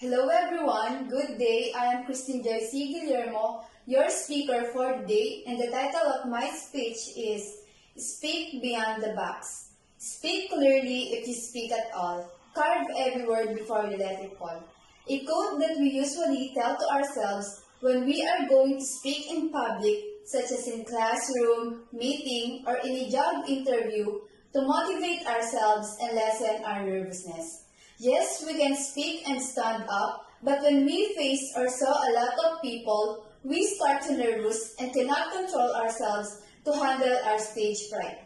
Hello everyone, good day. I am Christine Joyce Guillermo, your speaker for the day, and the title of my speech is Speak Beyond the Box. Speak clearly if you speak at all. Carve every word before you let it fall. A quote that we usually tell to ourselves when we are going to speak in public, such as in classroom, meeting, or in a job interview, to motivate ourselves and lessen our nervousness. Yes, we can speak and stand up, but when we face or saw a lot of people, we start to nervous and cannot control ourselves to handle our stage fright.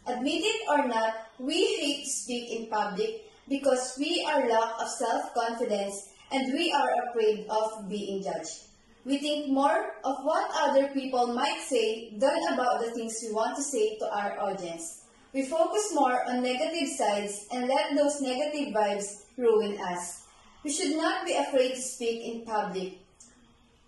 Admit it or not, we hate to speak in public because we are lack of self-confidence and we are afraid of being judged. We think more of what other people might say than about the things we want to say to our audience. We focus more on negative sides and let those negative vibes ruin us. We should not be afraid to speak in public.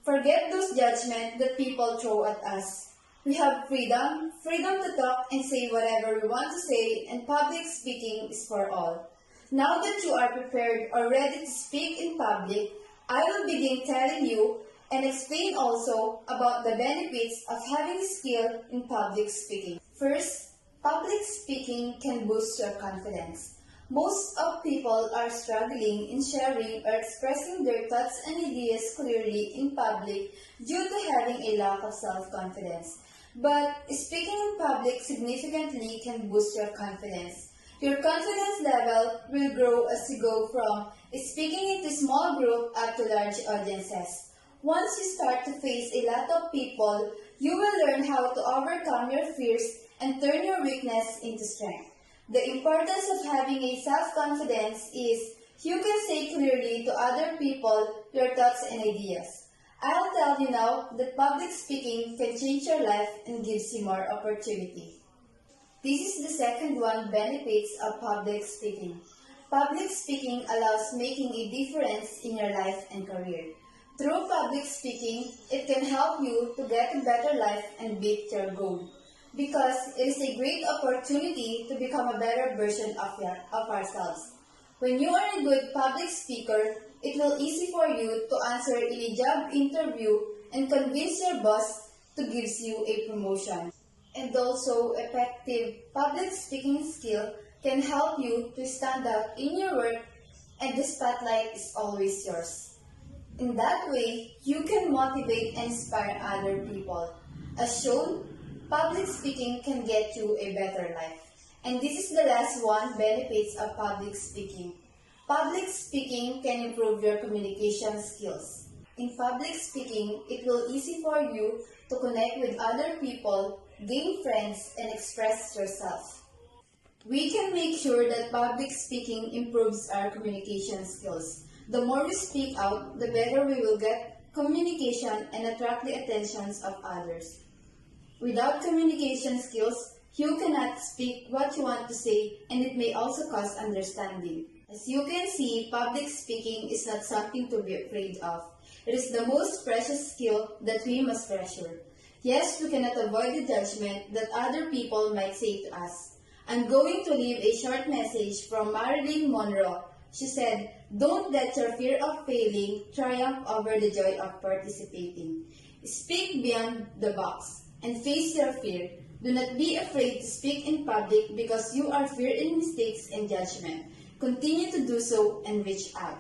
Forget those judgments that people throw at us. We have freedom to talk and say whatever we want to say, and public speaking is for all. Now that you are prepared or ready to speak in public, I will begin telling you and explain also about the benefits of having a skill in public speaking. First, public speaking can boost your confidence. Most of people are struggling in sharing or expressing their thoughts and ideas clearly in public due to having a lack of self-confidence. But speaking in public significantly can boost your confidence. Your confidence level will grow as you go from speaking into small group up to large audiences. Once you start to face a lot of people, you will learn how to overcome your fears and turn your weakness into strength. The importance of having a self-confidence is you can say clearly to other people your thoughts and ideas. I'll tell you now that public speaking can change your life and gives you more opportunity. This is the second one, benefits of public speaking. Public speaking allows making a difference in your life and career. Through public speaking, it can help you to get a better life and beat your goal. Because it is a great opportunity to become a better version of ourselves. When you are a good public speaker, it will be easy for you to answer in a job interview and convince your boss to give you a promotion. And also, effective public speaking skill can help you to stand out in your work, and the spotlight is always yours. In that way, you can motivate and inspire other people. As shown, public speaking can get you a better life. And this is the last one, benefits of public speaking. Public speaking can improve your communication skills. In public speaking, it will be easy for you to connect with other people, gain friends, and express yourself. We can make sure that public speaking improves our communication skills. The more we speak out, the better we will get communication and attract the attentions of others. Without communication skills, you cannot speak what you want to say, and it may also cause understanding. As you can see, public speaking is not something to be afraid of. It is the most precious skill that we must treasure. Yes, we cannot avoid the judgment that other people might say to us. I'm going to leave a short message from Marilyn Monroe. She said, "Don't let your fear of failing triumph over the joy of participating. Speak beyond the box and face your fear. Do not be afraid to speak in public because you are fearing mistakes and judgment. Continue to do so and reach out."